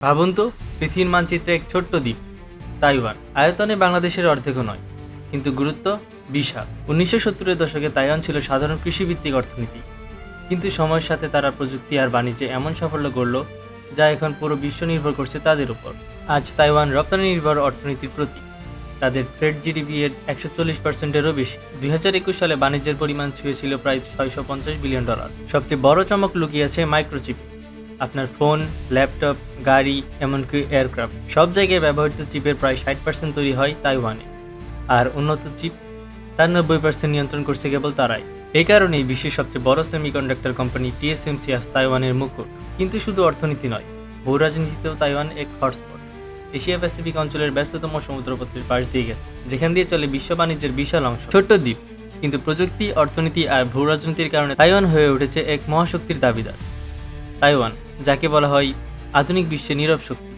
ভাবুন তো, পৃথিবীর মানচিত্রে এক ছোট্ট দ্বীপ তাইওয়ান। আয়তনে বাংলাদেশের অর্ধেকও নয়, কিন্তু গুরুত্ব বিশাল। 1970-এর দশকে তাইওয়ান ছিল সাধারণ কৃষিভিত্তিক অর্থনীতি, কিন্তু সময়ের সাথে তারা প্রযুক্তি আর বাণিজ্যে এমন সাফল্য গড়ল যা এখন পুরো বিশ্ব নির্ভর করছে তাদের উপর। আজ তাইওয়ান রপ্তানি নির্ভর অর্থনীতির প্রতীক। তাদের ট্রেড জিডিপি এর 140%-এরও বেশি। 2021 সালে বাণিজ্যের পরিমাণ ছুঁয়েছিল প্রায় $650 বিলিয়ন। সবচেয়ে বড় চমক লুকিয়ে আছে মাইক্রোচিপ। আপনার ফোন, ল্যাপটপ, গাড়ি, এমনকি এয়ারক্রাফট সব জায়গায় ব্যবহৃত চিপের প্রায় 60% তৈরি হয় তাইওয়ানে। আর উন্নত চিপ তার 90% নিয়ন্ত্রণ করছে কেবল তারাই। এই কারণেই বিশ্বের সবচেয়ে বড় সেমিকন্ডাক্টর কোম্পানি TSMC আজ তাইওয়ানের মুকুট। কিন্তু শুধু অর্থনীতি নয়, ভূ রাজনীতিতেও তাইওয়ান এক হটস্পট। এশিয়া প্যাসিফিক অঞ্চলের ব্যস্ততম সমুদ্রপথের পাশ দিয়ে গেছে, যেখান দিয়ে চলে বিশ্ব বাণিজ্যের বিশাল অংশ। ছোট্ট দ্বীপ, কিন্তু প্রযুক্তি, অর্থনীতি আর ভূ রাজনীতির কারণে তাইওয়ান হয়ে উঠেছে এক মহাশক্তির দাবিদার। তাইওয়ান, যাকে বলা হয় আধুনিক বিশ্বের নীরব শক্তি।